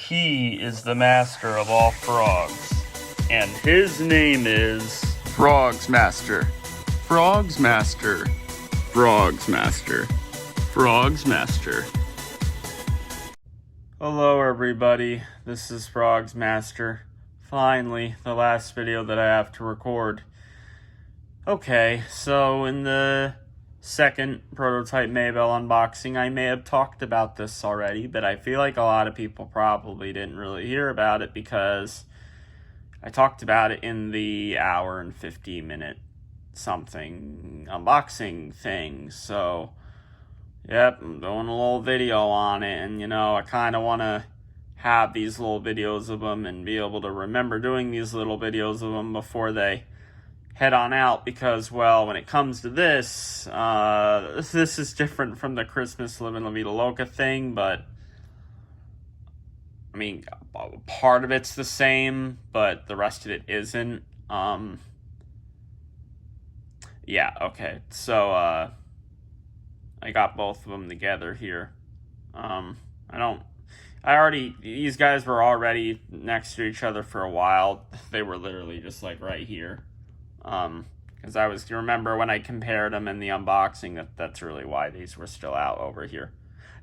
He is the master of all frogs, and his name is Frogs Master. Frogs Master. Frogs Master. Frogs Master. Hello everybody, this is Frogs Master. Finally, the last video that I have to record. Okay, so in the second prototype Maybell unboxing, I may have talked about this already, but I feel like a lot of people probably didn't really hear about it because I talked about it in the hour and 50-minute something unboxing thing. So, yep, I'm doing a little video on it, and I kind of want to have these little videos of them and be able to remember doing these little videos of them before they head on out, because, well, when it comes to this, this is different from the Christmas Livin' La Vida Loca thing, but, I mean, part of it's the same, but the rest of it isn't. Yeah, okay, so, I got both of them together here. These guys were already next to each other for a while. They were literally just, like, right here. Because you remember when I compared them in the unboxing, that's really why these were still out over here.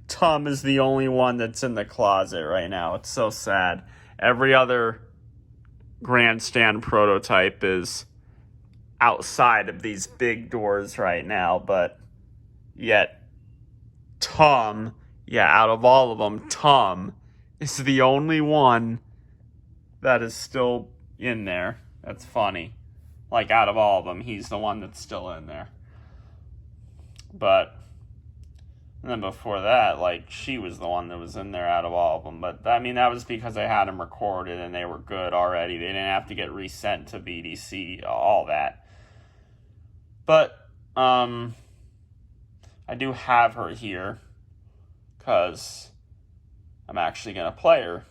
Tom is the only one that's in the closet right now. It's so sad. Every other grandstand prototype is outside of these big doors right now, but yet Tom, out of all of them, Tom is the only one that is still in there. That's funny. Like, out of all of them, he's the one that's still in there. But, and then before that, like, she was the one that was in there out of all of them. But, I mean, that was because I had them recorded and they were good already. They didn't have to get resent to BDC, all that. But, I do have her here because I'm actually going to play her.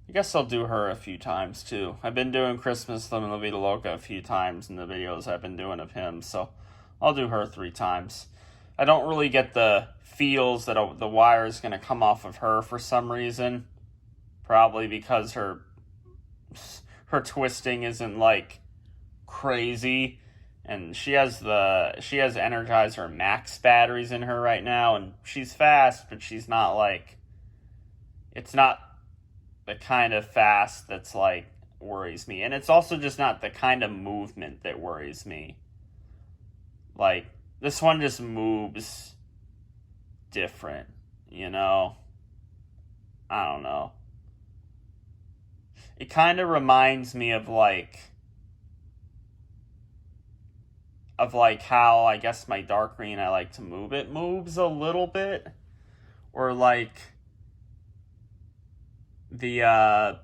I guess I'll do her a few times, too. I've been doing Christmas Livin' La Vida Loca a few times in the videos I've been doing of him, so I'll do her 3 times. I don't really get the feels that the wire is going to come off of her for some reason. Probably because her twisting isn't, like, crazy. And she has Energizer Max batteries in her right now, and she's fast, but she's not, like, it's not the kind of fast that's, like, worries me. And it's also just not the kind of movement that worries me. Like, this one just moves different, I don't know. It kind of reminds me of, like, how, I guess, my dark green, I like to move. It moves a little bit. Or, like, the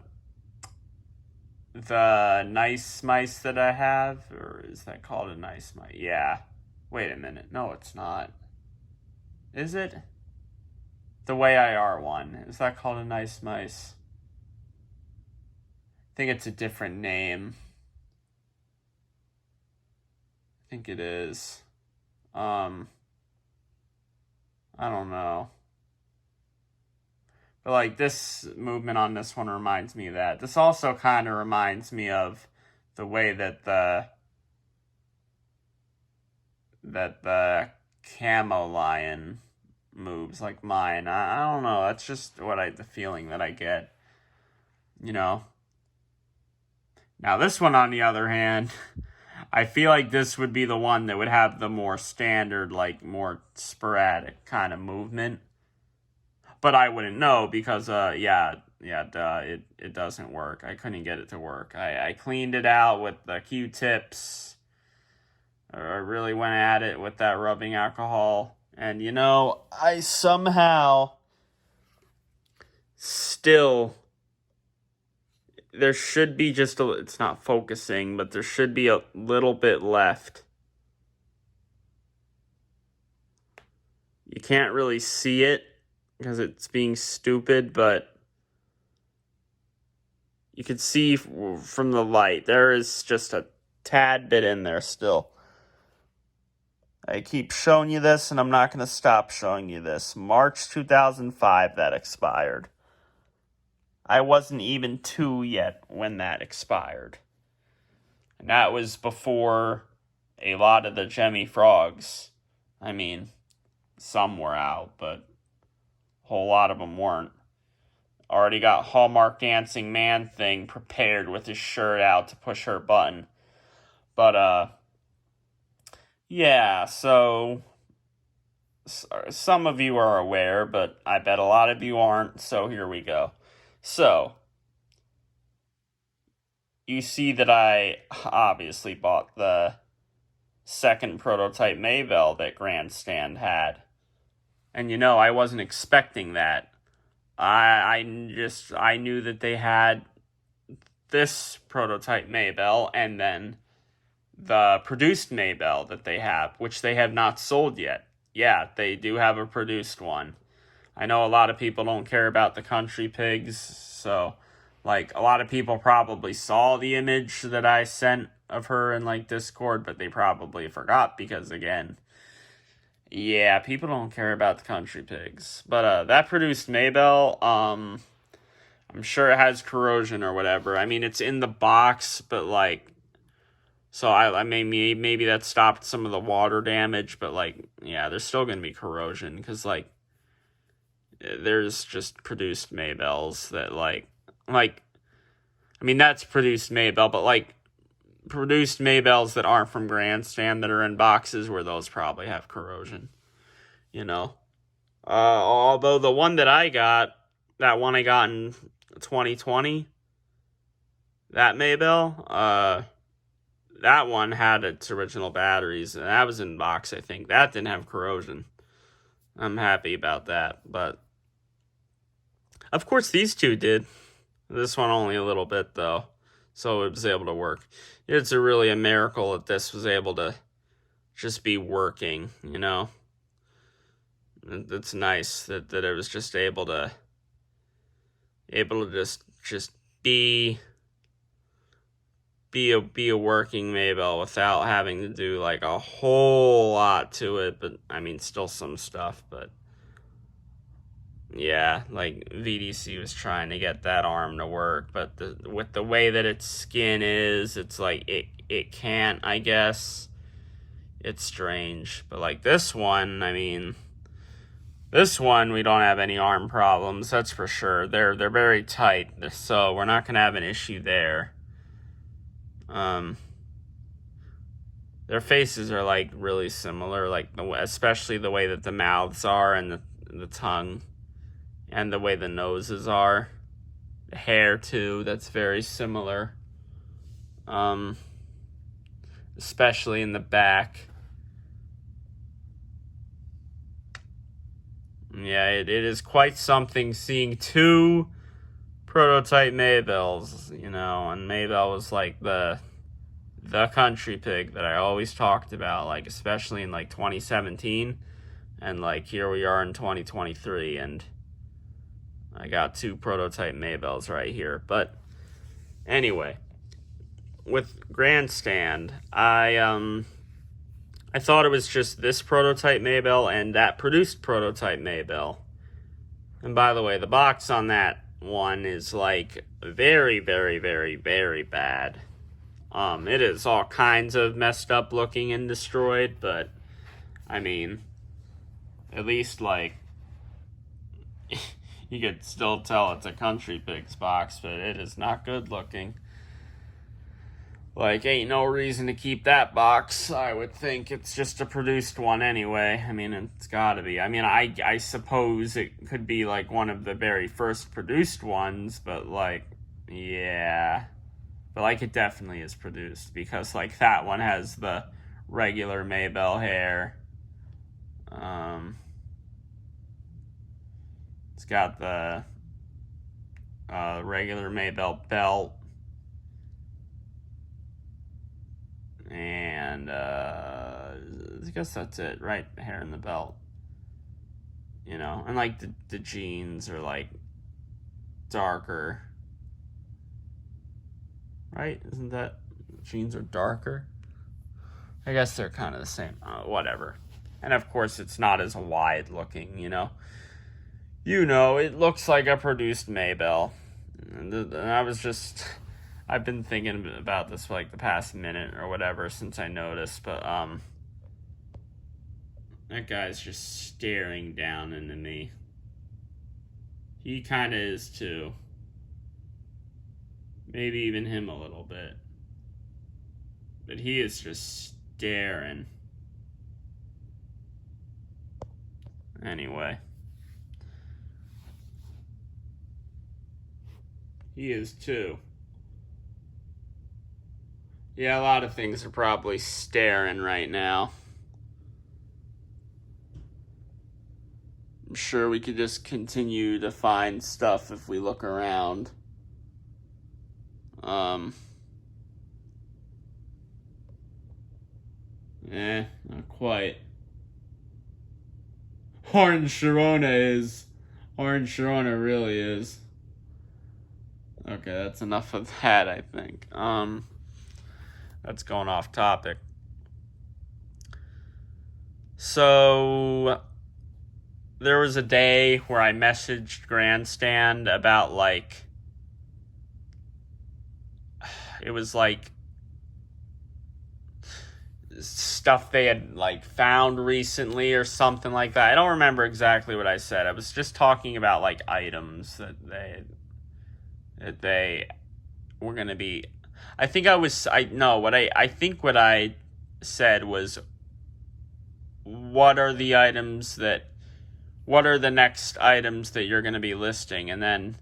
nice mice that I have, or is that called a nice mice? Yeah. Wait a minute. No, it's not. Is it? The Way IR one. Is that called a nice mice? I think it's a different name. I think it is. I don't know. But, like, this movement on this one reminds me of that. This also kind of reminds me of the way that the camo lion moves, like mine. I don't know. That's just the feeling that I get. Now, this one, on the other hand, I feel like this would be the one that would have the more standard, like, more sporadic kind of movement. But I wouldn't know because, it doesn't work. I couldn't get it to work. I cleaned it out with the Q-tips. I really went at it with that rubbing alcohol. And, I somehow still, there should be just it's not focusing, but there should be a little bit left. You can't really see it because it's being stupid, but you can see from the light, there is just a tad bit in there still. I keep showing you this, and I'm not going to stop showing you this. March 2005, that expired. I wasn't even 2 yet when that expired. And that was before a lot of the Jemmy frogs. I mean, some were out, but a whole lot of them weren't. Already got Hallmark Dancing Man thing prepared with his shirt out to push her button. But, yeah, so some of you are aware, but I bet a lot of you aren't, so here we go. So, you see that I obviously bought the second prototype Maybell that Grandstand had. And I wasn't expecting that. I knew that they had this prototype Maybell and then the produced Maybell that they have, which they have not sold yet. Yeah, they do have a produced one. I know a lot of people don't care about the country pigs, so a lot of people probably saw the image that I sent of her in Discord, but they probably forgot because again, yeah, people don't care about the country pigs. But that produced Maybell, I'm sure it has corrosion or whatever. I mean, it's in the box, but so I maybe that stopped some of the water damage, but yeah, there's still gonna be corrosion because there's just produced Maybells that I mean that's produced Maybell, but produced Maybells that aren't from Grandstand that are in boxes where those probably have corrosion, although the one that I got, that one I got in 2020, that Maybell, that one had its original batteries, and that was in box, I think. That didn't have corrosion. I'm happy about that, but of course these two did. This one only a little bit, though, so it was able to work. It's really a miracle that this was able to just be working, It's nice that it was just able to just be a working Maybell without having to do a whole lot to it, but I mean still some stuff, but yeah, VDC was trying to get that arm to work, but with the way that its skin is, it's it can't, I guess. It's strange, but this one, I mean, this one we don't have any arm problems, that's for sure. They're very tight, so we're not gonna have an issue there. Their faces are really similar, especially the way that the mouths are and the tongue and the way the noses are. The hair too, that's very similar. Especially in the back. Yeah, it is quite something seeing two prototype Maybells, and Maybell was the country pig that I always talked about, especially in 2017, and here we are in 2023, and I got two prototype Maybells right here. But anyway, with Grandstand, I thought it was just this prototype Maybell and that produced prototype Maybell. And by the way, the box on that one is very, very, very, very bad. It is all kinds of messed up looking and destroyed, but I mean, at least you could still tell it's a country pigs box, but it is not good looking. Ain't no reason to keep that box. I would think it's just a produced one anyway. I mean, it's gotta be. I mean, I suppose it could be one of the very first produced ones, but yeah. But it definitely is produced because that one has the regular Maybell hair. It's got the regular Maybell belt. And I guess that's it, right? The hair and the belt. And the jeans are darker. Right? Isn't that jeans are darker? I guess they're kind of the same. Whatever. And of course, it's not as wide looking, it looks like a produced Maybell. And I've been thinking about this for like the past minute or whatever since I noticed, but that guy's just staring down into me. He kind of is too. Maybe even him a little bit. But he is just staring. Anyway. He is too. Yeah, a lot of things are probably staring right now. I'm sure we could just continue to find stuff if we look around. Not quite. Orange Sharona really is. Okay, that's enough of that, I think. That's going off topic. So, there was a day where I messaged Grandstand about, it was, stuff they had, found recently or something like that. I don't remember exactly what I said. I was just talking about, items that they were going to be... I think what I said was, what are the next items that you're going to be listing? And then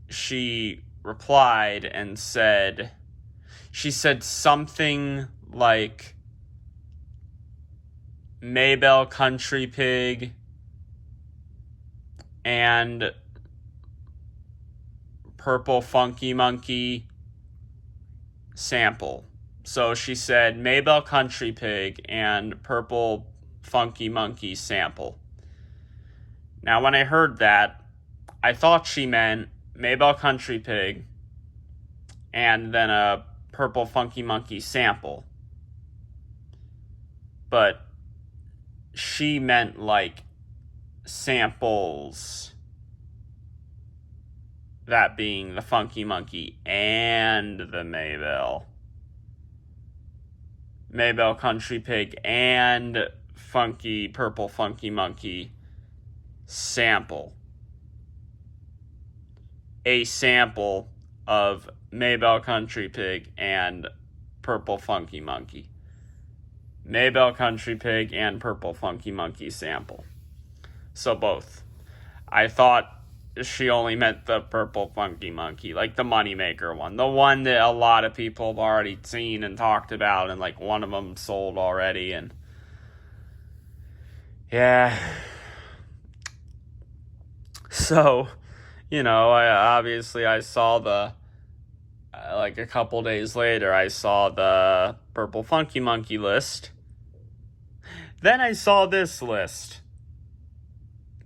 she replied and said something like Maybell Country Pig and Purple Funky Monkey sample. So she said Maybell Country Pig and Purple Funky Monkey sample. Now, when I heard that, I thought she meant Maybell Country Pig and then a Purple Funky Monkey sample. But she meant samples. That being the Funky Monkey and the Maybell. Maybell Country Pig and Purple Funky Monkey sample. A sample of Maybell Country Pig and Purple Funky Monkey. Maybell Country Pig and Purple Funky Monkey sample. So both. I thought she only meant the Purple Funky Monkey, the Moneymaker one. The one that a lot of people have already seen and talked about, and one of them sold already, and yeah. So, I saw the, a couple days later, I saw the Purple Funky Monkey list. Then I saw this list.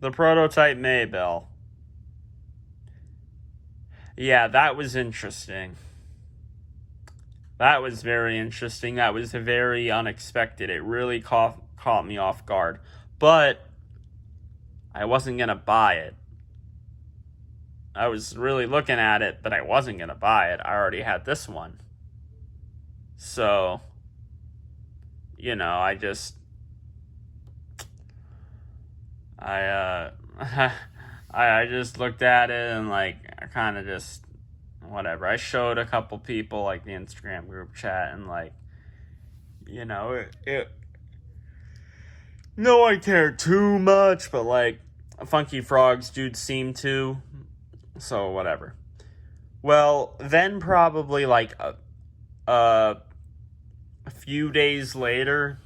The prototype Maybell. Yeah, that was interesting. That was very interesting. That was very unexpected. It really caught me off guard. But I wasn't going to buy it. I was really looking at it, but I wasn't going to buy it. I already had this one. So, I just... I just looked at it and I kind of just whatever. I showed a couple people the Instagram group chat and no one cared too much, but Funky Frogs dude seemed to, so whatever. Well, then probably a few days later,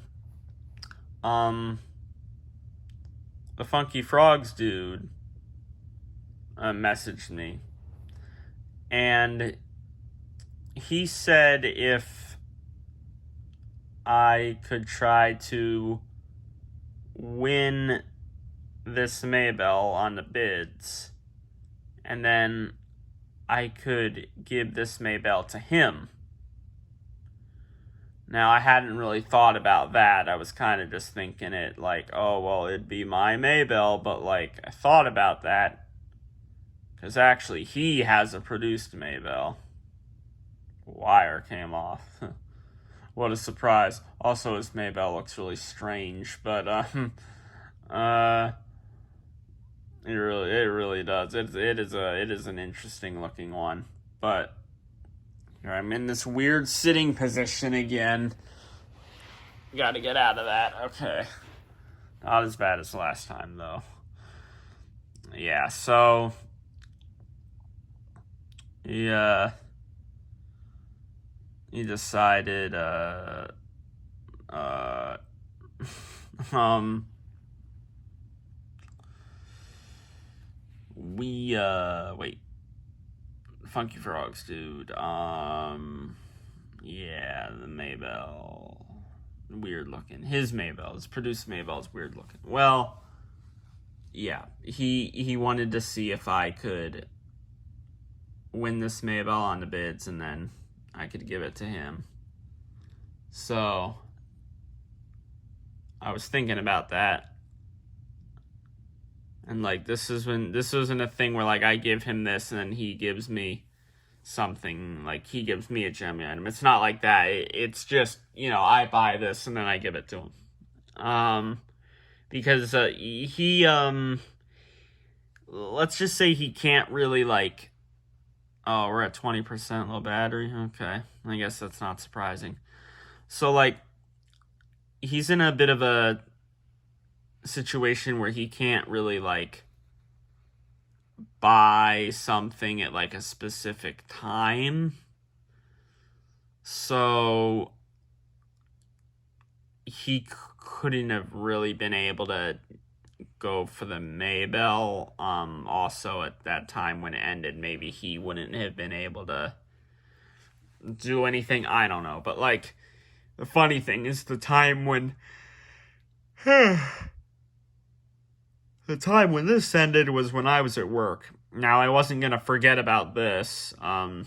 the Funky Frogs dude messaged me, and he said if I could try to win this Maybell on the bids, and then I could give this Maybell to him. Now, I hadn't really thought about that. I was kind of just thinking it like, oh, well, it'd be my Maybell, but, like, I thought about that. Because actually, he has a produced Maybell. Wire came off. What a surprise. Also, his Maybell looks really strange, but, it really does. It is an interesting looking one. But here I'm in this weird sitting position again. Got to get out of that. Okay. Not as bad as last time though. Yeah. So he decided wait. Funky Frogs, dude. Yeah, the Maybell. Weird looking. His Maybell, his produced Maybell is weird looking. Well, yeah. He wanted to see if I could win this Maybell on the bids and then I could give it to him. So I was thinking about that. And like this wasn't a thing where like I give him this and then he gives me something, like he gives me a gem item. It's not like that. It's just, I buy this and then I give it to him. Because he let's just say he can't really like, oh, we're at 20% low battery. Okay. I guess that's not surprising. So like he's in a bit of a situation where he can't really like buy something at like a specific time. So he couldn't have really been able to go for the Maybell. Also at that time when it ended, maybe he wouldn't have been able to do anything. I don't know. But like the funny thing is the time when the time when this ended was when I was at work. Now, I wasn't going to forget about this. I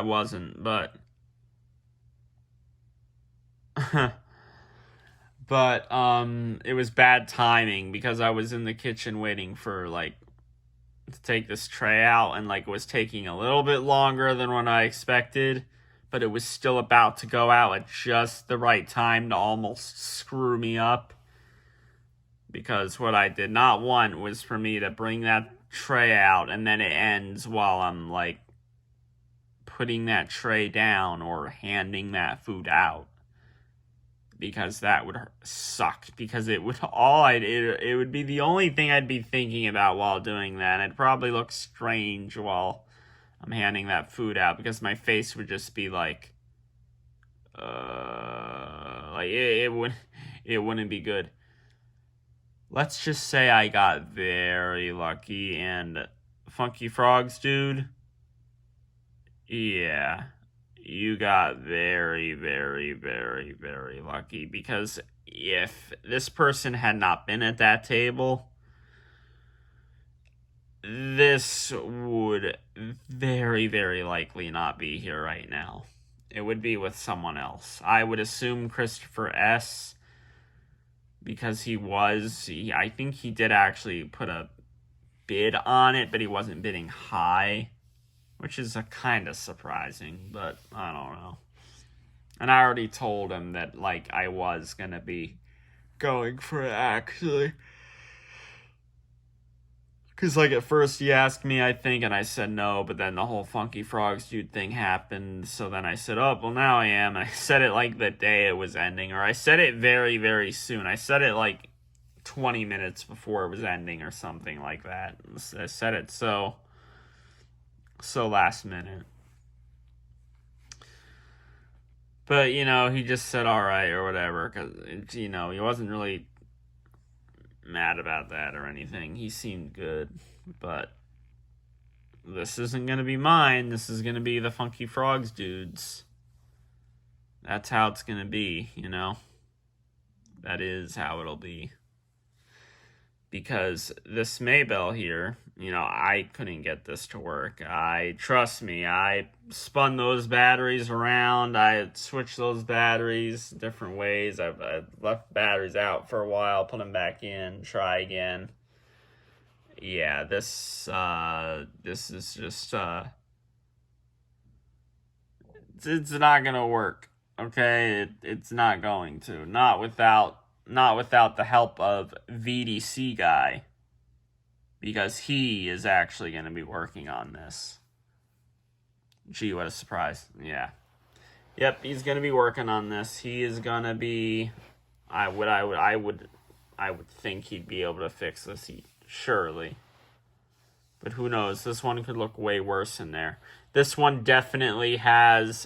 wasn't, but... but, it was bad timing because I was in the kitchen waiting for, like, to take this tray out, and, like, it was taking a little bit longer than what I expected, but it was still about to go out at just the right time to almost screw me up. Because what I did not want was for me to bring that tray out and then it ends while I'm like putting that tray down or handing that food out. Because that would suck. Because it would it would be the only thing I'd be thinking about while doing that. It'd probably look strange while I'm handing that food out because my face would just be like it wouldn't be good. Let's just say I got very lucky, and Funky Frogs, dude, yeah, you got very, very, very, very lucky, because if this person had not been at that table, this would very, very likely not be here right now. It would be with someone else. I would assume Christopher S., because I think he did actually put a bid on it, but he wasn't bidding high, which is a kind of surprising, but I don't know. And I already told him that, like, I was going to be going for it, actually. Because, like, at first he asked me, I think, and I said no, but then the whole Funky Frogs dude thing happened, so then I said, oh, well, now I am, and I said it, like, the day it was ending, or I said it very, very soon. I said it, like, 20 minutes before it was ending, or something like that. I said it so last minute. But, he just said alright, or whatever, because, he wasn't really mad about that or anything. He seemed good, but this isn't gonna be mine. This is gonna be the Funky Frogs dudes. That's how it's gonna be, That is how it'll be. because this Maybell here, you know, I couldn't get this to work. Trust me, I spun those batteries around. I switched those batteries different ways. I've left batteries out for a while, put them back in, try again. Yeah, this is just it's not gonna work. Okay, it's not going to. Not without the help of VDC guy, because he is actually going to be working on this. Gee, what a surprise. Yeah. Yep, he's going to be working on this. He is going to be I would think he'd be able to fix this surely. But who knows? This one could look way worse in there. This one definitely has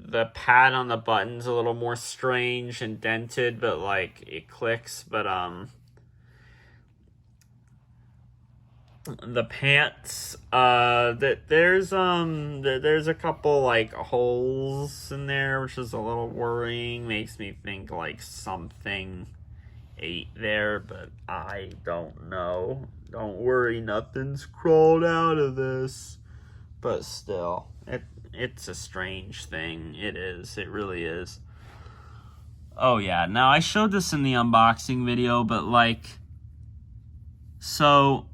the pad on the button's a little more strange and dented, but like it clicks. But the pants, there's a couple like holes in there, which is a little worrying. Makes me think like something ate there, but I don't know. Don't worry, nothing's crawled out of this. But still, it's a strange thing. It is. It really is. Oh, yeah. Now, I showed this in the unboxing video, but, like, so,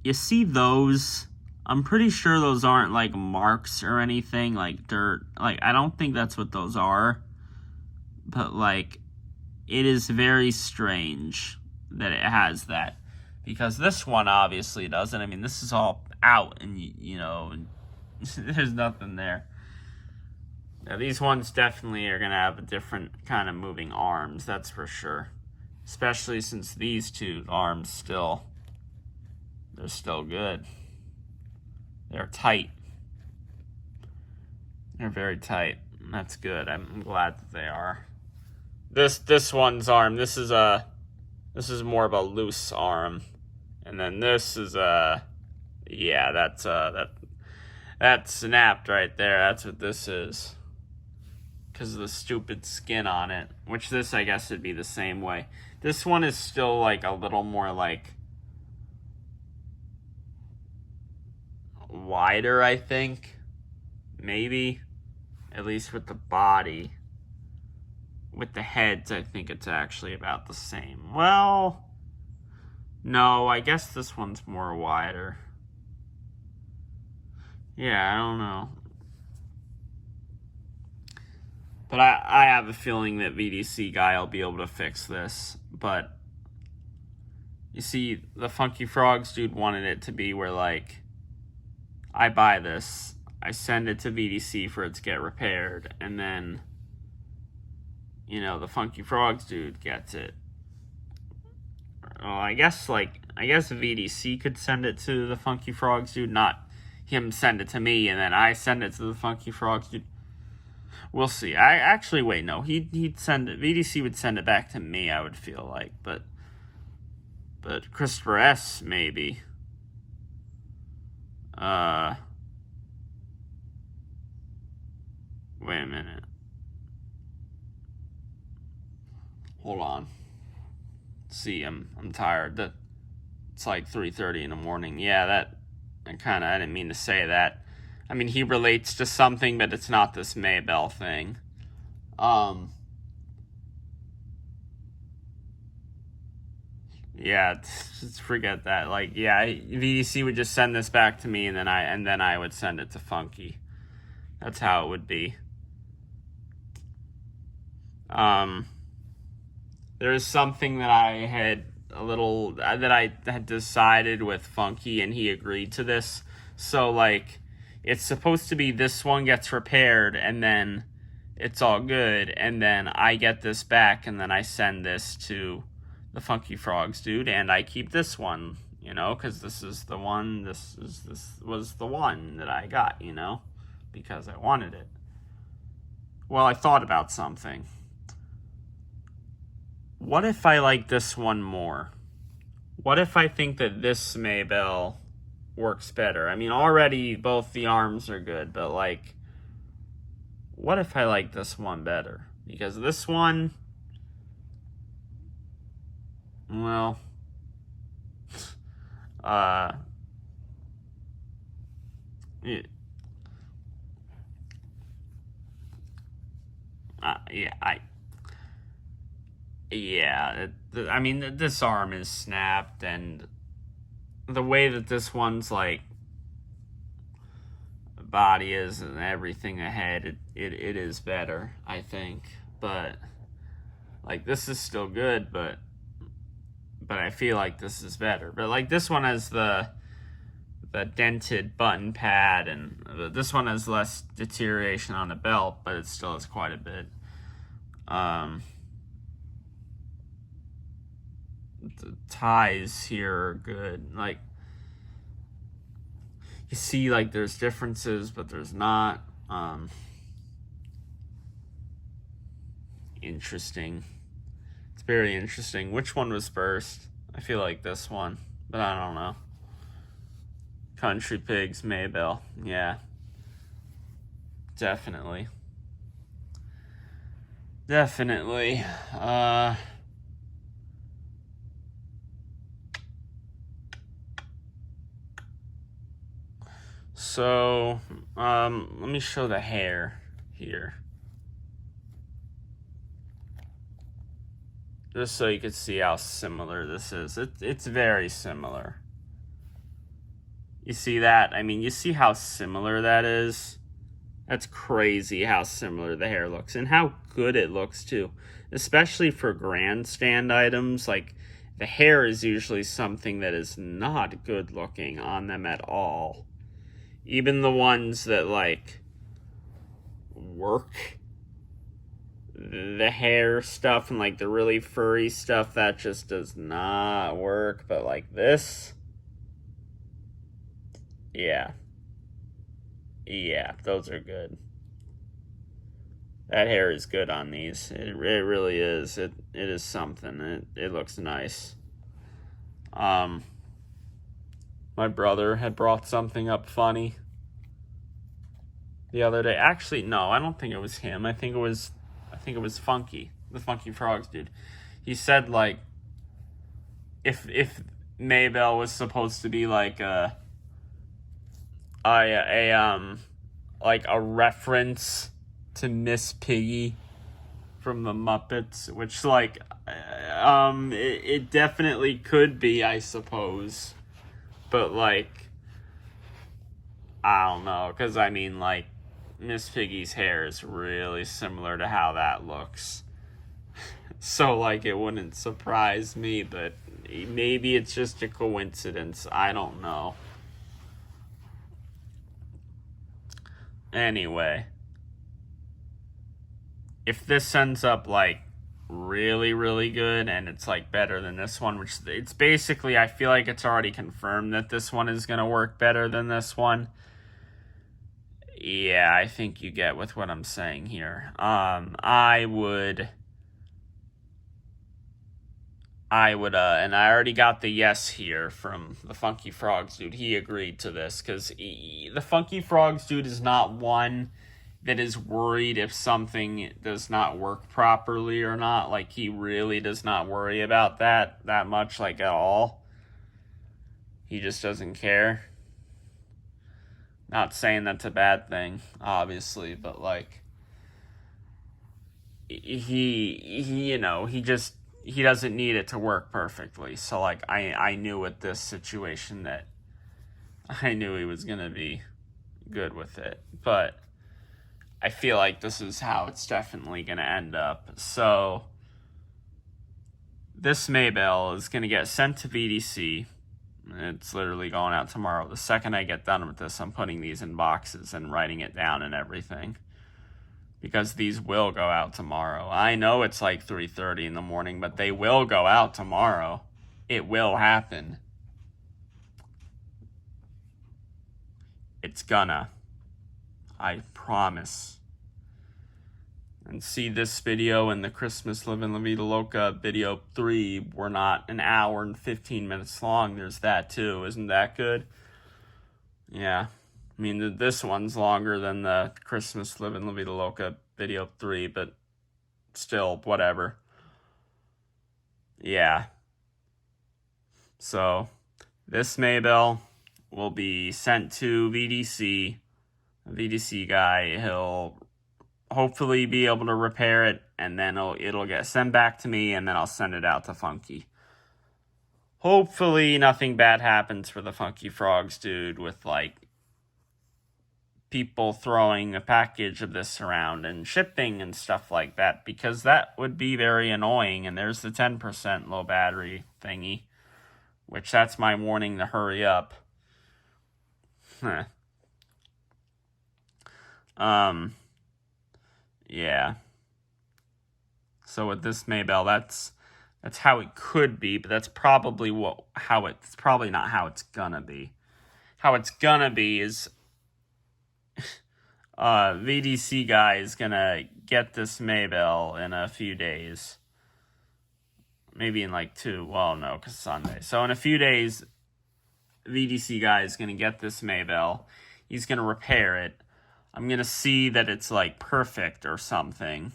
you see those? I'm pretty sure those aren't, like, marks or anything, like dirt. Like, I don't think that's what those are. But, like, it is very strange that it has that. Because this one obviously doesn't. I mean, this is all out, and, you know, there's nothing there. Now, these ones definitely are going to have a different kind of moving arms, that's for sure. Especially since these two arms they're still good. They're tight. They're very tight. That's good. I'm glad that they are. This one's arm, this is more of a loose arm. And then this is yeah, that snapped right there. That's what this is. Because of the stupid skin on it. Which this, I guess, would be the same way. This one is still, like, a little more, like, wider, I think. Maybe. At least with the body. With the heads, I think it's actually about the same. Well, no, I guess this one's more wider. Yeah, I don't know. But I have a feeling that VDC guy will be able to fix this. But, you see, the Funky Frogs dude wanted it to be where, like, I buy this, I send it to VDC for it to get repaired, and then, you know, the Funky Frogs dude gets it. Well, I guess VDC could send it to the Funky Frogs dude, not him send it to me, and then I send it to the Funky Frogs dude. We'll see. Wait, no. He'd send it. VDC would send it back to me, I would feel like. But Christopher S, maybe. Wait a minute. Hold on. See, I'm tired. It's like 3:30 in the morning. Yeah, I didn't mean to say that. I mean, he relates to something, but it's not this Maybell thing. Yeah, just forget that. Like, yeah, VDC would just send this back to me, and then I would send it to Funky. That's how it would be. There is something that I had decided with Funky, and he agreed to this. So, like, it's supposed to be this one gets repaired, and then it's all good, and then I get this back, and then I send this to the Funky Frogs dude, and I keep this one, you know, because this was the one that I got, you know, because I wanted it. Well, I thought about something. What if I like this one more? What if I think that this Maybell works better? I mean, already both the arms are good, but, like, what if I like this one better? Because this one, Well, uh, yeah, I mean, this arm is snapped, and the way that this one's like body is and everything ahead, it is better, I think. But like, this is still good, but I feel like this is better. But like, this one has the dented button pad, and this one has less deterioration on the belt, but it still has quite a bit. The ties here are good. Like, you see, like, there's differences, but there's not. Interesting. It's very interesting. Which one was first? I feel like this one, but I don't know. Country Pigs, Maybell. Yeah. Definitely. Definitely. So, let me show the hair here. Just so you can see how similar this is. It's very similar. You see that? I mean, you see how similar that is? That's crazy how similar the hair looks, and how good it looks too. Especially for grandstand items, like, the hair is usually something that is not good looking on them at all. Even the ones that, like, work, the hair stuff and, like, the really furry stuff, that just does not work. But, like, this, yeah, those are good. That hair is good on these. It really is. It is something. It looks nice. My brother had brought something up funny the other day. Actually, no, I don't think it was him. I think it was Funky, the Funky Frogs dude. He said, like, if Maybell was supposed to be like a reference to Miss Piggy from the Muppets, which, like, it definitely could be, I suppose. But, like, I don't know, because, I mean, like, Miss Piggy's hair is really similar to how that looks. So, like, it wouldn't surprise me, but maybe it's just a coincidence. I don't know. Anyway, if this ends up, like, really, really good, and it's, like, better than this one, which it's basically, I feel like it's already confirmed that this one is going to work better than this one. Yeah, I think you get with what I'm saying here. I would, and I already got the yes here from the Funky Frogs dude. He agreed to this, because the Funky Frogs dude is not one that is worried if something does not work properly or not. Like, he really does not worry about that much, like, at all. He just doesn't care. Not saying that's a bad thing, obviously, but, like, he you know, he doesn't need it to work perfectly. So, like, I knew with this situation that I knew he was going to be good with it. But I feel like this is how it's definitely going to end up. So, this Maybell is going to get sent to VDC. It's literally going out tomorrow. The second I get done with this, I'm putting these in boxes and writing it down and everything, because these will go out tomorrow. I know it's like 3:30 in the morning, but they will go out tomorrow. It will happen. It's gonna. I promise. And see, this video and the Christmas Livin' La Vida Loca video 3 were not an hour and 15 minutes long. There's that too. Isn't that good? Yeah. I mean, this one's longer than the Christmas Livin' La Vida Loca video 3, but still, whatever. Yeah. So this Maybell will be sent to VDC. The VDC guy, he'll hopefully be able to repair it, and then it'll get sent back to me, and then I'll send it out to Funky. Hopefully nothing bad happens for the Funky Frogs dude with, like, people throwing a package of this around and shipping and stuff like that, because that would be very annoying. And there's the 10% low battery thingy, which that's my warning to hurry up. Yeah. So with this Maybell, that's how it could be, but that's probably it's probably not how it's gonna be. How it's gonna be is VDC guy is gonna get this Maybell in a few days. Maybe in like 2. Well, no, because Sunday. So in a few days, VDC guy is gonna get this Maybell. He's gonna repair it. I'm gonna see that it's like perfect or something.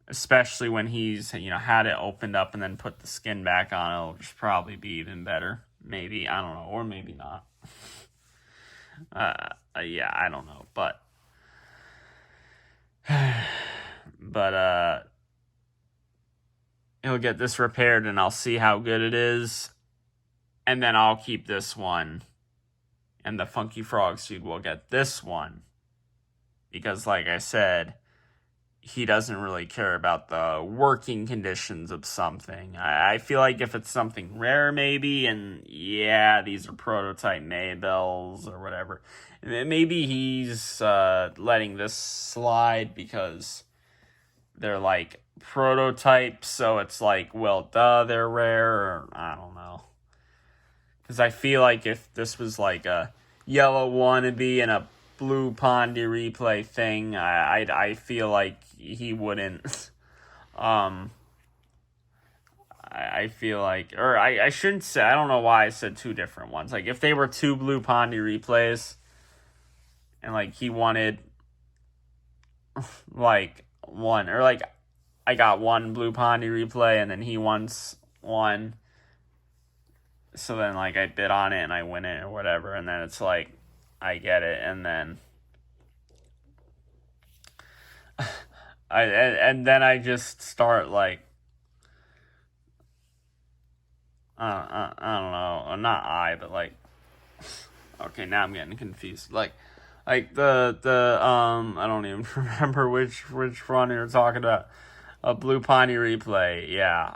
Especially when he's, had it opened up and then put the skin back on, it'll just probably be even better. Maybe, I don't know, or maybe not. Yeah, I don't know, but he'll get this repaired and I'll see how good it is, and then I'll keep this one, and the Funky Frogs dude will get this one, because like I said, he doesn't really care about the working conditions of something. I feel like if it's something rare, maybe, and yeah, these are prototype Maybells or whatever, maybe he's letting this slide because they're like prototypes, so it's like, well, duh, they're rare, or I don't know. Because I feel like if this was like a yellow wannabe and a blue Pondy replay thing, I feel like he wouldn't. I feel like, or I shouldn't say, I don't know why I said 2 different ones. Like, if they were 2 blue Pondy replays, and like he wanted like 1, or like I got 1 blue Pondy replay and then he wants 1, so then like I bid on it and I win it or whatever, and then it's like I get it, and then and then I just start like I don't know, not but like, okay, now I'm getting confused. Like the I don't even remember which one you're talking about. A blue Pony replay, yeah.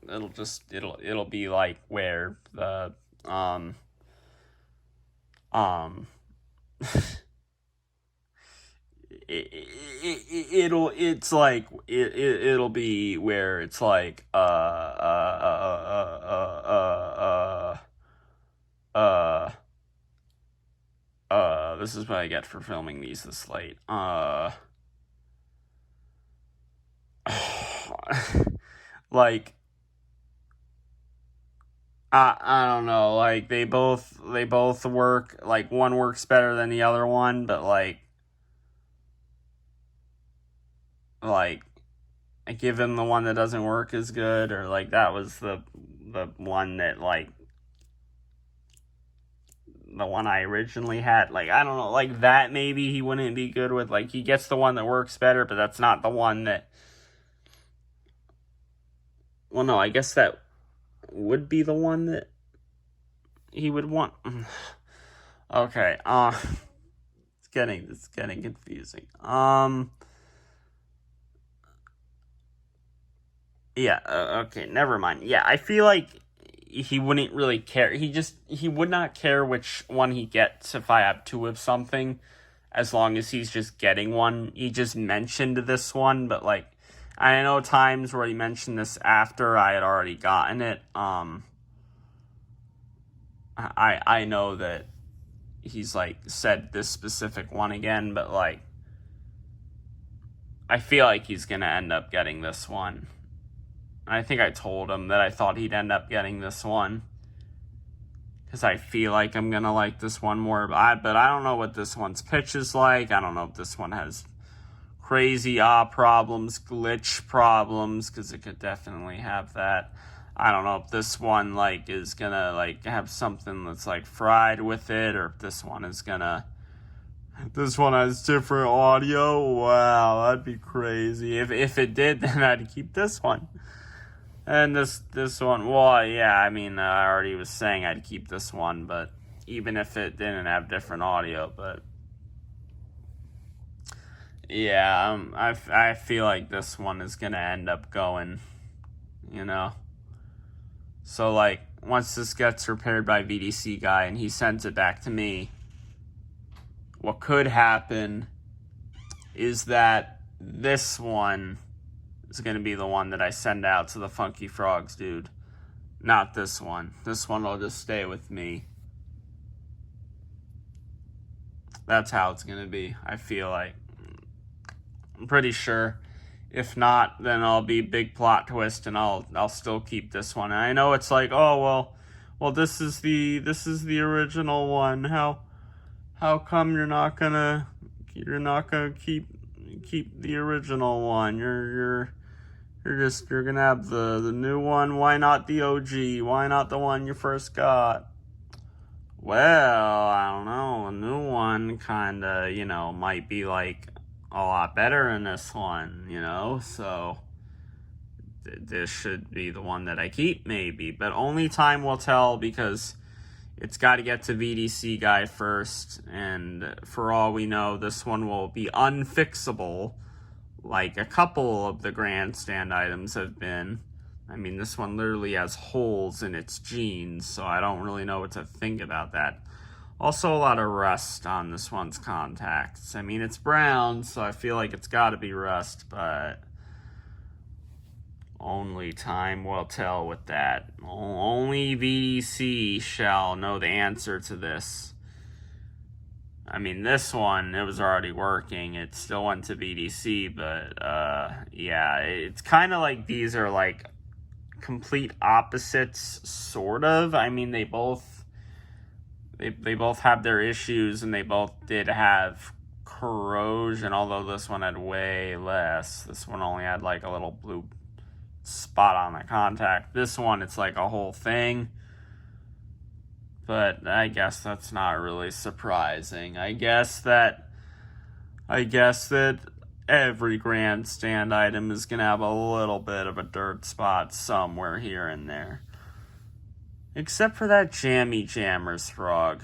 It'll be like where the it'll be where it's like this is what I get for filming these this late. Like, I don't know, like they both work, like one works better than the other one, but like I give him the one that doesn't work as good, or like that was the one that like the one I originally had. Like, I don't know, like that maybe he wouldn't be good with. Like, he gets the one that works better, but that's not the one that, well, no, I guess that would be the one that he would want. Okay, it's getting confusing. Yeah, okay, never mind. Yeah, I feel like he wouldn't really care. He would not care which one he gets if I have 2 of something, as long as he's just getting one. He just mentioned this one, but like, I know times where he mentioned this after I had already gotten it. I know that he's like said this specific one again, but like, I feel like he's gonna end up getting this one. I think I told him that I thought he'd end up getting this one, because I feel like I'm gonna like this one more. But I don't know what this one's pitch is like. I don't know if this one has crazy problems, glitch problems, because it could definitely have that. I don't know if this one, like, is gonna, like, have something that's, like, fried with it, or if this one has different audio. Wow, that'd be crazy. If it did, then I'd keep this one. And this one, well, yeah, I mean, I already was saying I'd keep this one, but even if it didn't have different audio, but yeah, I feel like this one is gonna end up going, you know. So, like, once this gets repaired by VDC guy and he sends it back to me, what could happen is that this one is going to be the one that I send out to the Funky Frogs dude. Not this one. This one will just stay with me. That's how it's going to be, I feel like. I'm pretty sure. If not, then I'll be big plot twist and I'll still keep this one. And I know it's like, oh well this is the original one. How come you're not gonna keep the original one? You're gonna have the new one. Why not the OG? Why not the one you first got? Well, I don't know. A new one kinda, you know, might be like a lot better than this one, you know, so this should be the one that I keep, maybe, but only time will tell, because it's got to get to VDC guy first, and for all we know, this one will be unfixable, like a couple of the grandstand items have been. I mean, this one literally has holes in its jeans, so I don't really know what to think about that. Also, a lot of rust on this one's contacts. I mean, it's brown, so I feel like it's got to be rust, but only time will tell with that. Only VDC shall know the answer to this. I mean, this one, it was already working. It still went to VDC, but, yeah, it's kind of like these are, like, complete opposites, sort of. I mean, they both have their issues, and they both did have corrosion, although this one had way less. This one only had like a little blue spot on the contact. This one, it's like a whole thing. But I guess that's not really surprising. I guess that every grandstand item is gonna have a little bit of a dirt spot somewhere here and there. Except for that Jammy Jammers frog.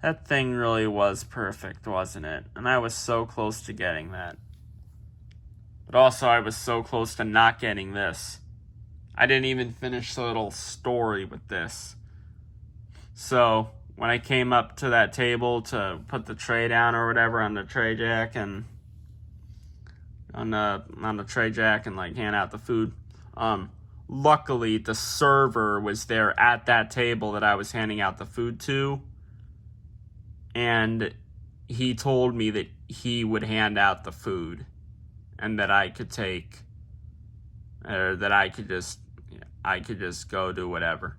That thing really was perfect, wasn't it? And I was so close to getting that. But also, I was so close to not getting this. I didn't even finish the little story with this. So, when I came up to that table to put the tray down or whatever on the tray jack and on the tray jack and like hand out the food, luckily, the server was there at that table that I was handing out the food to, and he told me that he would hand out the food, and that I could take, or that I could just go do whatever.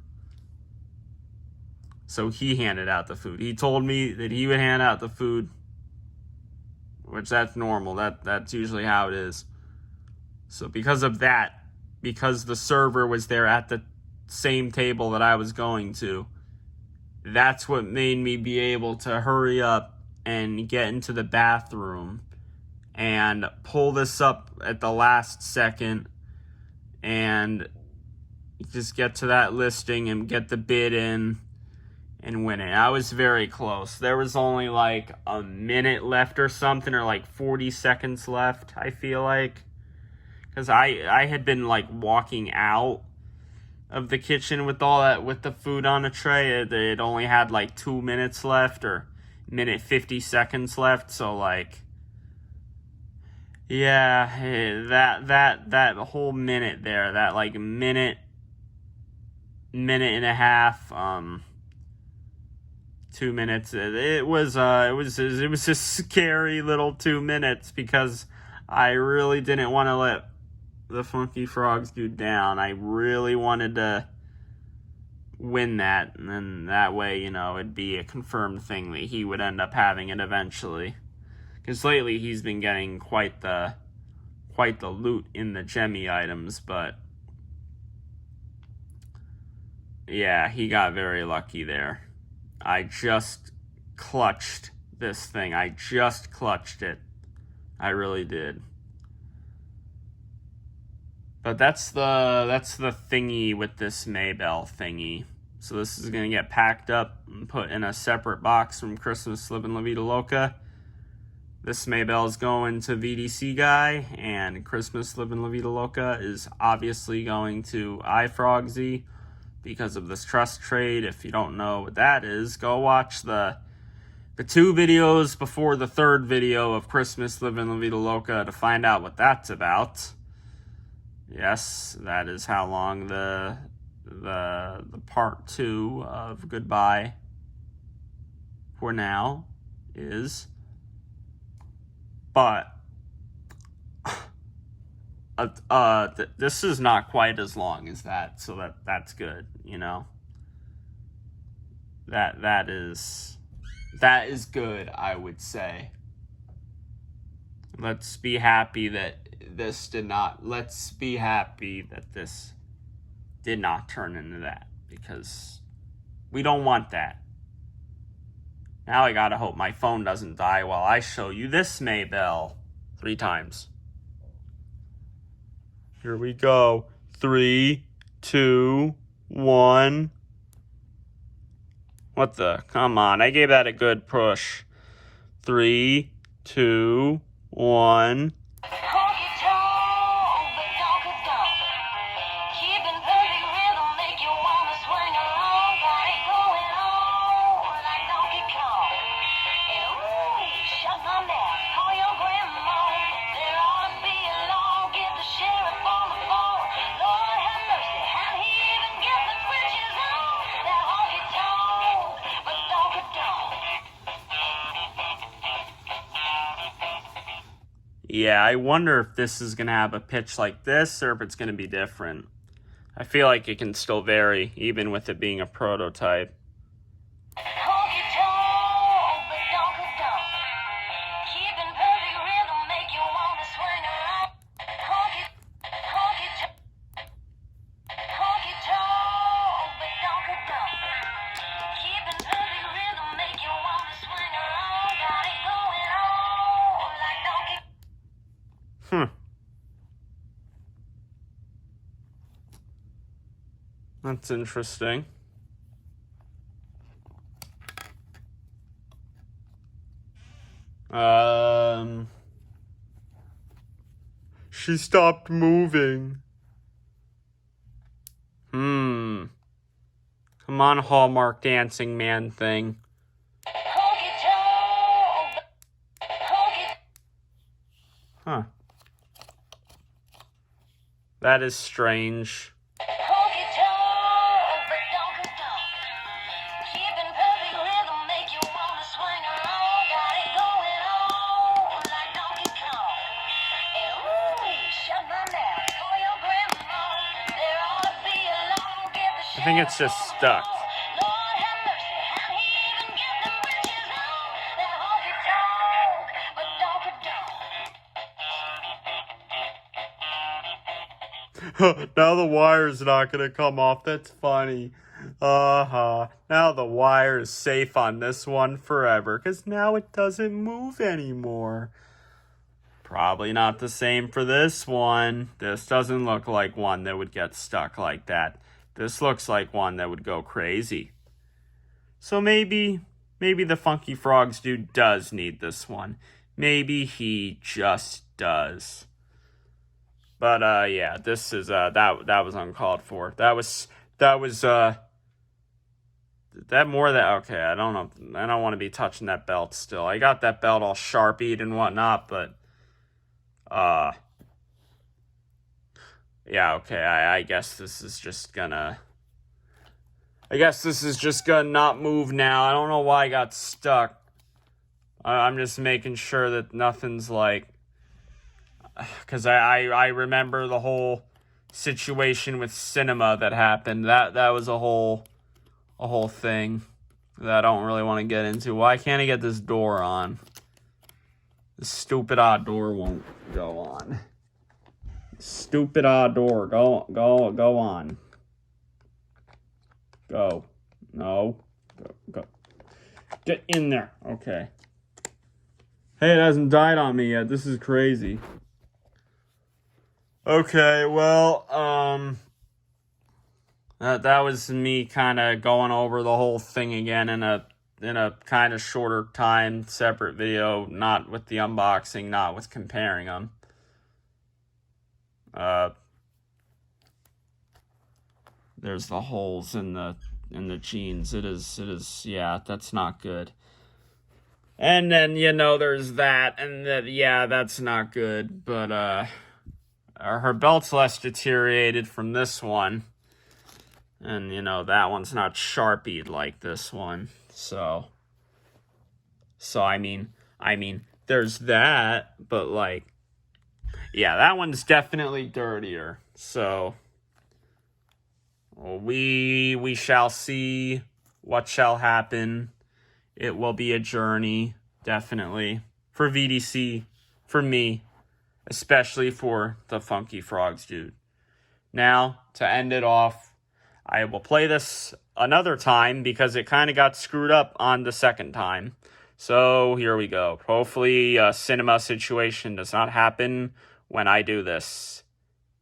So he handed out the food. He told me that he would hand out the food, which that's normal. That's usually how it is. So because of that, because the server was there at the same table that I was going to, that's what made me be able to hurry up and get into the bathroom and pull this up at the last second and just get to that listing and get the bid in and win it. I was very close. There was only like a minute left or something, or like 40 seconds left, I feel like. Because I had been like walking out of the kitchen with all that, with the food on a tray. It only had like 2 minutes left, or minute 50 seconds left. So like, yeah, that whole minute there, that like minute and a half, 2 minutes. It was a scary little 2 minutes, because I really didn't want to let the Funky Frogs dude down. I really wanted to win that, and then that way, you know, it'd be a confirmed thing that he would end up having it eventually. Because lately he's been getting quite the loot in the Gemmy items, but Yeah, he got very lucky there. I just clutched this thing. I just clutched it. I really did. But that's the thingy with this Maybell thingy. So this is going to get packed up and put in a separate box from Christmas Livin' La Vida Loca. This Maybell is going to VDC Guy, and Christmas Livin' La Vida Loca is obviously going to iFrogsy because of this trust trade. If you don't know what that is, go watch the 2 videos before the 3rd video of Christmas Livin' La Vida Loca to find out what that's about. Yes, that is how long the part 2 of Goodbye for Now is. But this is not quite as long as that, so that's good, you know. That is good, I would say. Let's be happy that this did not turn into that, because we don't want that. Now I gotta hope my phone doesn't die while I show you this Maybell 3 times. Here we go. 3, 2, 1. What the? Come on, I gave that a good push. 3, 2, 1. Yeah, I wonder if this is going to have a pitch like this or if it's going to be different. I feel like it can still vary, even with it being a prototype. That's interesting. She stopped moving. Come on, Hallmark dancing man thing. Huh. That is strange. I think it's just stuck. Now the wire's not gonna come off. That's funny. Now the wire is safe on this one forever, because now it doesn't move anymore. Probably not the same for this one. This doesn't look like one that would get stuck like that. This looks like one that would go crazy. So maybe the Funky Frogs dude does need this one. Maybe he just does. But yeah, this is that was uncalled for. That was that more that okay, I don't know. I don't want to be touching that belt still. I got that belt all sharpied and whatnot, but yeah, okay, I guess this is just gonna not move now. I don't know why I got stuck. I'm just making sure that nothing's like, because I remember the whole situation with cinema that happened. That was a whole thing that I don't really want to get into. Why can't I get this door on? This stupid odd door won't go on. Stupid odd door, go on. Go. No. Go. Go. Get in there. Okay. Hey, it hasn't died on me yet. This is crazy. Okay, well, that was me kind of going over the whole thing again in a kind of shorter time, separate video, not with the unboxing, not with comparing them. There's the holes in the jeans. It is, yeah, that's not good. And then, there's that, and that's not good, but, her belt's less deteriorated from this one. And, that one's not sharpied like this one. So I mean, there's that, but, like, yeah, that one's definitely dirtier. So, we shall see what shall happen. It will be a journey, definitely, for VDC, for me, especially for the Funky Frogs dude. Now, to end it off, I will play this another time because it kind of got screwed up on the second time. So here we go. Hopefully a cinema situation does not happen when I do this.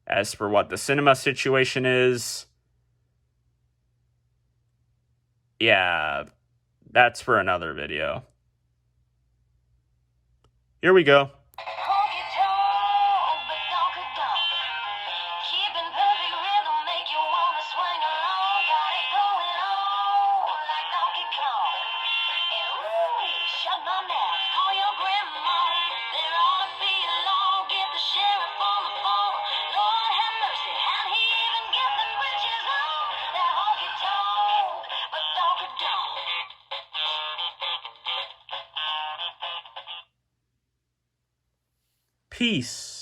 As for what the cinema situation is, yeah, that's for another video. Here we go. Peace.